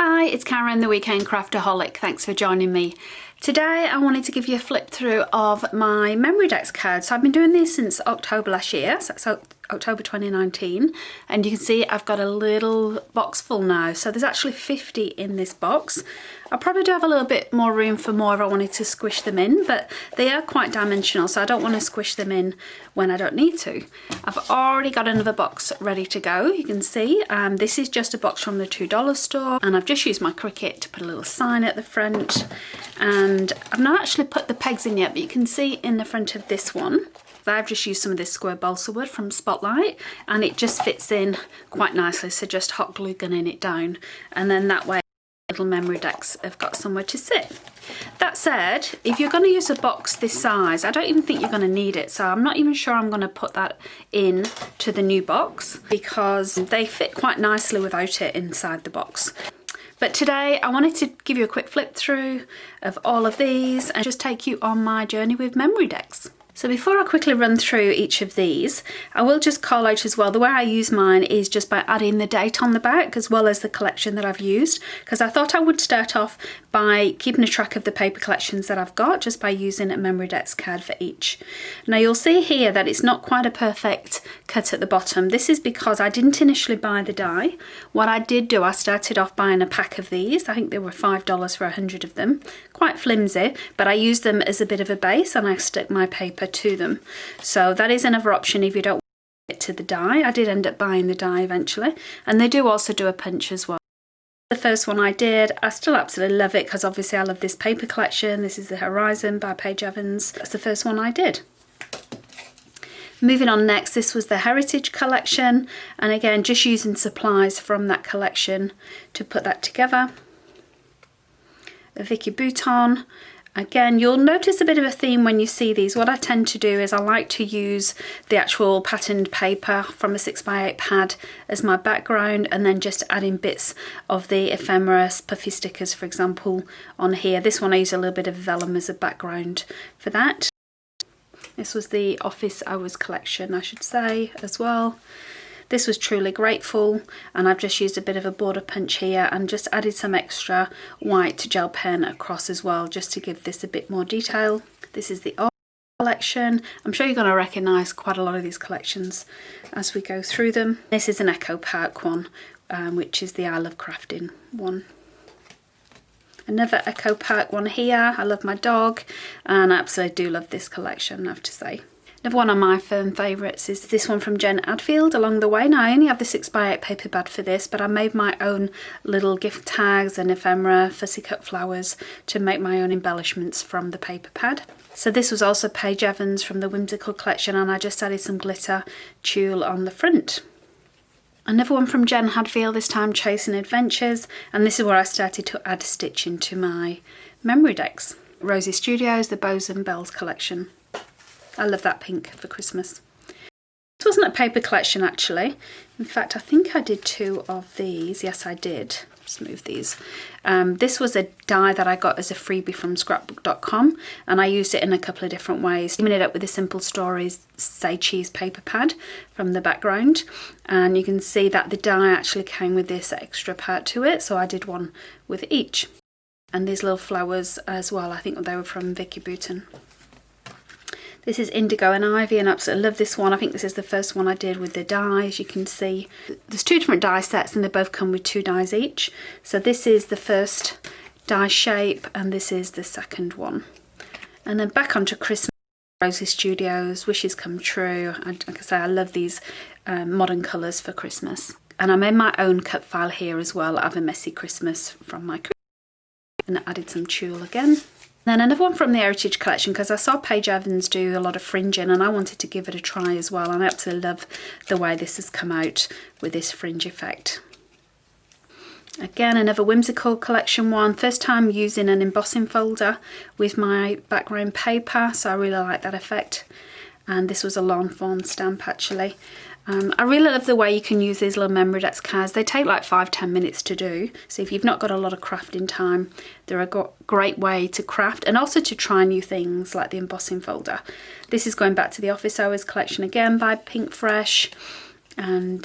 Hi, it's Karen, the Weekend Craftaholic. Thanks for joining me. Today I wanted to give you a flip through of my Memorydex cards. So I've been doing these since October last year, so October 2019, and you can see I've got a little box full now. So there's actually 50 in this box. I probably do have a little bit more room for more if I wanted to squish them in, but they are quite dimensional, so I don't want to squish them in when I don't need to. I've already got another box ready to go. You can see this is just a box from the $2 store, and I've just used my Cricut to put a little sign at the front, and I've not actually put the pegs in yet, but you can see in the front of this one I've just used some of this square balsa wood from Spotlight, and it just fits in quite nicely, so just hot glue gunning it down, and then that way little Memorydex have got somewhere to sit. That said, if you're going to use a box this size, I don't even think you're going to need it, so I'm not even sure I'm going to put that in to the new box because they fit quite nicely without it inside the box. But today I wanted to give you a quick flip through of all of these and just take you on my journey with Memorydex. So before I quickly run through each of these, I will just call out as well, the way I use mine is just by adding the date on the back as well as the collection that I've used, because I thought I would start off by keeping a track of the paper collections that I've got just by using a Memorydex card for each. Now you'll see here that it's not quite a perfect cut at the bottom. This is because I didn't initially buy the die. What I did do, I started off buying a pack of these. I think they were $5 for 100 of them. Quite flimsy, but I used them as a bit of a base and I stuck my paper to them. So that is another option if you don't want to get to the die. I did end up buying the die eventually, and they do also do a punch as well. The first one I did, I still absolutely love it because obviously I love this paper collection. This is the Horizon by Paige Evans. That's the first one I did. Moving on next, this was the Heritage collection, and again just using supplies from that collection to put that together. The Vicky Bouton. Again, you'll notice a bit of a theme when you see these. What I tend to do is I like to use the actual patterned paper from a 6x8 pad as my background, and then just adding bits of the ephemera puffy stickers, for example, on here. This one I use a little bit of vellum as a background for that. This was the Office Hours collection, I should say, as well. This was Truly Grateful, and I've just used a bit of a border punch here and just added some extra white gel pen across as well, just to give this a bit more detail. This is the Art collection. I'm sure you're going to recognise quite a lot of these collections as we go through them. This is an Echo Park one, which is the I Love Crafting one. Another Echo Park one here. I love my dog, and I absolutely do love this collection, I have to say. Another one of my firm favourites is this one from Jen Adfield, Along the Way. Now I only have the 6x8 paper pad for this, but I made my own little gift tags and ephemera, fussy cut flowers to make my own embellishments from the paper pad. So this was also Paige Evans from the Whimsical collection, and I just added some glitter tulle on the front. Another one from Jen Hadfield, this time Chasing Adventures, and this is where I started to add stitching to my Memorydex. Rosie Studios, the Bows and Bells collection. I love that pink for Christmas. This wasn't a paper collection actually. In fact, I think I did 2 of these. Yes, I did. Just move these. This was a die that I got as a freebie from scrapbook.com, and I used it in a couple of different ways. Teaming it up with the Simple Stories Say Cheese paper pad from the background, and you can see that the die actually came with this extra part to it, so I did one with each. And these little flowers as well, I think they were from Vicky Bouton. This is Indigo and Ivy, and I absolutely love this one. I think this is the first one I did with the die, as you can see. There's 2 different die sets and they both come with 2 dies each. So this is the first die shape and this is the second one. And then back onto Christmas, Rosie Studios, Wishes Come True. Like I say, I love these modern colours for Christmas. And I made my own cut file here as well. I have a Messy Christmas from my Christmas, and I added some tulle again. Then another one from the Heritage collection, because I saw Paige Evans do a lot of fringing and I wanted to give it a try as well, and I absolutely love the way this has come out with this fringe effect. Again, another Whimsical collection one. First time using an embossing folder with my background paper, so I really like that effect. And this was a Lawn Fawn stamp actually. I really love the way you can use these little Memorydex cards. They take like 5-10 minutes to do, so if you've not got a lot of crafting time, they're a great way to craft and also to try new things like the embossing folder. This is going back to the Office Hours collection again by Pink Fresh, and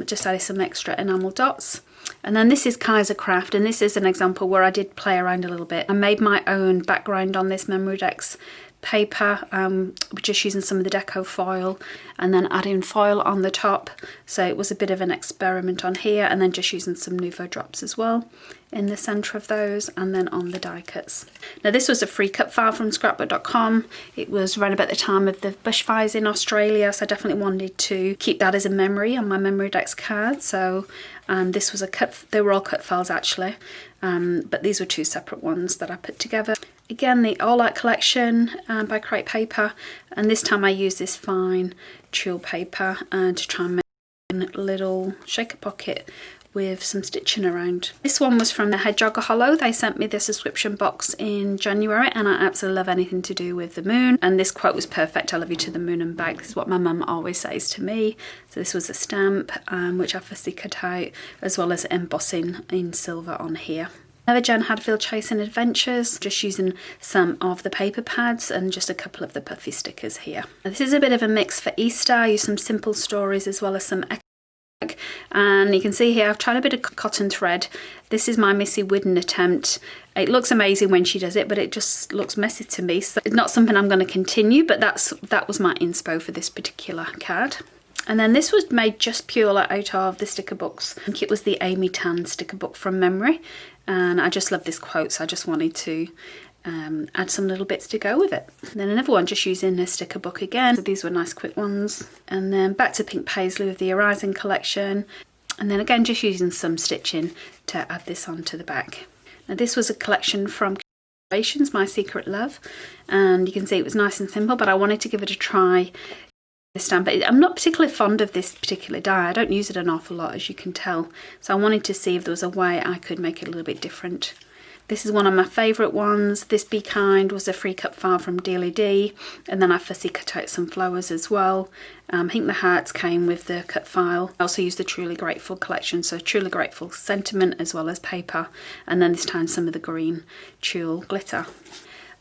just added some extra enamel dots. And then this is Kaiser Craft, and this is an example where I did play around a little bit. I made my own background on this Memorydex paper, just using some of the deco foil and then adding foil on the top. So it was a bit of an experiment on here, and then just using some Nuvo drops as well in the centre of those, and then on the die cuts. Now this was a free cut file from scrapbook.com. It was around about the time of the bushfires in Australia, so I definitely wanted to keep that as a memory on my Memorydex card. So this was a cut, they were all cut files actually, but these were two separate ones that I put together. Again, the All Art collection by Crate Paper, and this time I used this fine tulle paper to try and make a little shaker pocket with some stitching around. This one was from the Hedgehogaholic. They sent me the subscription box in January, and I absolutely love anything to do with the moon, and this quote was perfect. I love you to the moon and back. This is what my mum always says to me. So this was a stamp which I fussy cut out, as well as embossing in silver on here. Another Jen Hadfield Chasing Adventures, just using some of the paper pads and just a couple of the puffy stickers here. This is a bit of a mix for Easter. I used some simple stories as well as some, and you can see here I've tried a bit of cotton thread. This is my Missy Widden attempt. It looks amazing when she does it, but it just looks messy to me, so it's not something I'm going to continue, but that was my inspo for this particular card. And then this was made just purely out of the sticker books. I think it was the Amy Tan sticker book from memory, and I just love this quote, so I just wanted to add some little bits to go with it. And then another one just using a sticker book again. So these were nice quick ones. And then back to Pink Paisley with the Arising collection. And then again just using some stitching to add this onto the back. Now this was a collection from My Secret Love, and you can see it was nice and simple, but I wanted to give it a try. Stamp. I'm not particularly fond of this particular die. I don't use it an awful lot, as you can tell, so I wanted to see if there was a way I could make it a little bit different. This is one of my favourite ones. This Be Kind was a free cut file from Dealy D, and then I fussy cut out some flowers as well. I think the hearts came with the cut file. I also used the Truly Grateful collection, so Truly Grateful sentiment as well as paper, and then this time some of the green tulle glitter.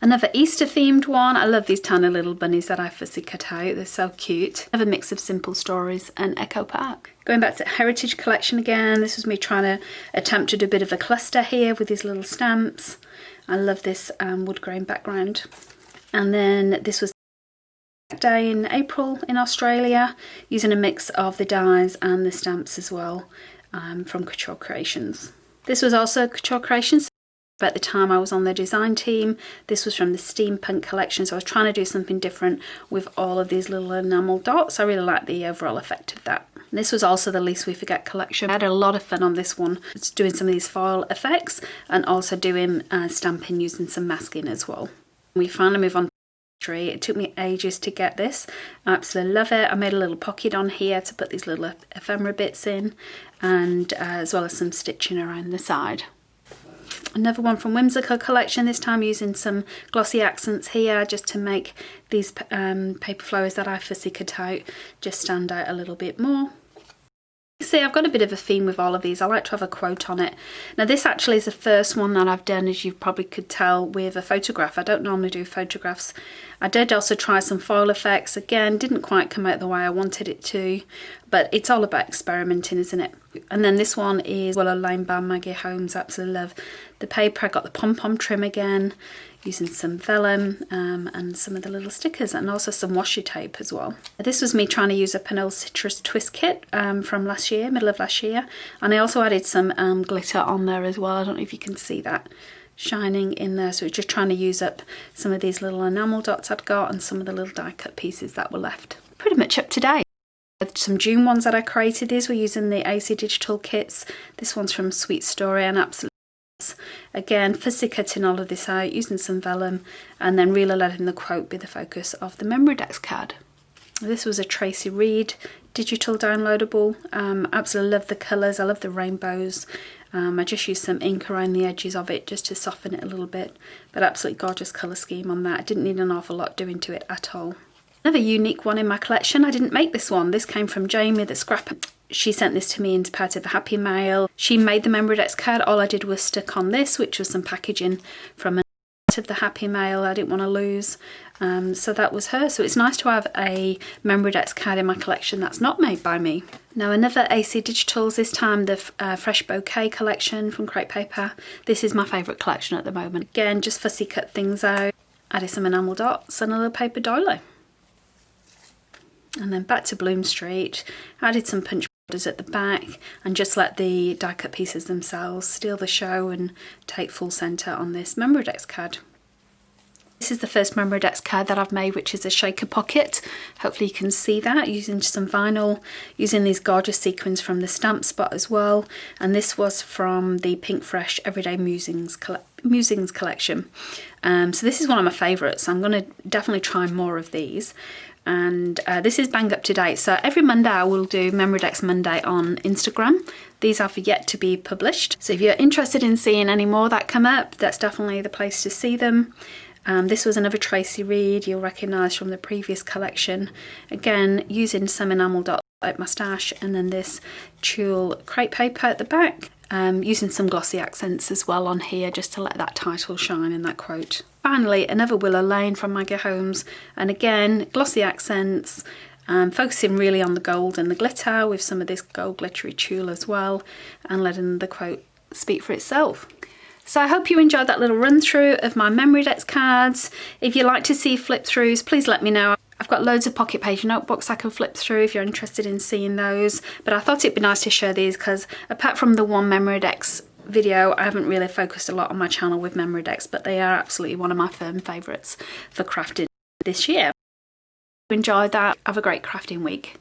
Another Easter themed one. I love these tiny little bunnies that I fussy cut out. They're so cute. Another mix of Simple Stories and Echo Park. Going back to Heritage collection again. This was me trying to attempt to do a bit of a cluster here with these little stamps. I love this wood grain background. And then this was Day in April in Australia, using a mix of the dies and the stamps as well, from Couture Creations. This was also Couture Creations. At the time I was on the design team. This was from the Steampunk collection, so I was trying to do something different with all of these little enamel dots. I really like the overall effect of that. And this was also the Least We Forget collection. I had a lot of fun on this one, just doing some of these foil effects and also doing stamping using some masking as well. We finally moved on to tree. It took me ages to get this. I absolutely love it. I made a little pocket on here to put these little ephemera bits in, and as well as some stitching around the side. Another one from Whimsical collection, this time using some glossy accents here just to make these paper flowers that I fussy cut out just stand out a little bit more. See, I've got a bit of a theme with all of these. I like to have a quote on it. Now this actually is the first one that I've done, as you probably could tell, with a photograph. I don't normally do photographs. I did also try some foil effects. Again, didn't quite come out the way I wanted it to, but it's all about experimenting, isn't it? And then this one is Willow Lane by Maggie Holmes. Absolutely love the paper. I got the pom-pom trim again, using some vellum and some of the little stickers, and also some washi tape as well. This was me trying to use a Pinel Citrus Twist kit from last year, middle of last year, and I also added some glitter on there as well. I don't know if you can see that shining in there, so just trying to use up some of these little enamel dots I'd got and some of the little die cut pieces that were left. Pretty much up to date. Some June ones that I created, these were using the AC Digital kits. This one's from Sweet Story, and absolutely again fussy cutting all of this out using some vellum, and then really letting the quote be the focus of the Memorydex card. This was a Tracy Reed digital downloadable. Absolutely love the colours. I love the rainbows. I just used some ink around the edges of it just to soften it a little bit, but absolutely gorgeous colour scheme on that. I didn't need an awful lot doing to it at all. Another unique one in my collection. I didn't make this one. This came from Jamie the Scrapper. She sent this to me as part of the Happy Mail. She made the Memorydex card. All I did was stick on this, which was some packaging from of the Happy Mail I didn't want to lose. So that was her. So it's nice to have a Memorydex card in my collection that's not made by me. Now another AC Digitals, this time the Fresh Bouquet collection from Crepe Paper. This is my favourite collection at the moment. Again, just fussy cut things out. Added some enamel dots and a little paper doily. And then back to Bloom Street. Added some punch borders at the back and just let the die cut pieces themselves steal the show and take full centre on this Memorydex card. This is the first Memorydex card that I've made, which is a shaker pocket. Hopefully you can see that, using some vinyl, using these gorgeous sequins from the Stamp Spot as well. And this was from the Pink Fresh Everyday Musings collection. So this is one of my favourites. I'm going to definitely try more of these. And this is bang up to date. So every Monday I will do Memorydex Monday on Instagram. These have yet to be published. So if you're interested in seeing any more that come up, that's definitely the place to see them. This was another Tracy Reed you'll recognise from the previous collection. Again, using some enamel dots like my stash, and then this tulle crepe paper at the back. Using some glossy accents as well on here, just to let that title shine in that quote. Finally, another Willow Lane from Maggie Holmes, and again, glossy accents, focusing really on the gold and the glitter with some of this gold glittery tulle as well, and letting the quote speak for itself. So I hope you enjoyed that little run through of my Memorydex cards. If you like to see flip throughs, please let me know. I've got loads of pocket page notebooks I can flip through if you're interested in seeing those. But I thought it'd be nice to share these because apart from the one Memorydex video, I haven't really focused a lot on my channel with Memorydex, but they are absolutely one of my firm favourites for crafting this year. Enjoy that. Have a great crafting week.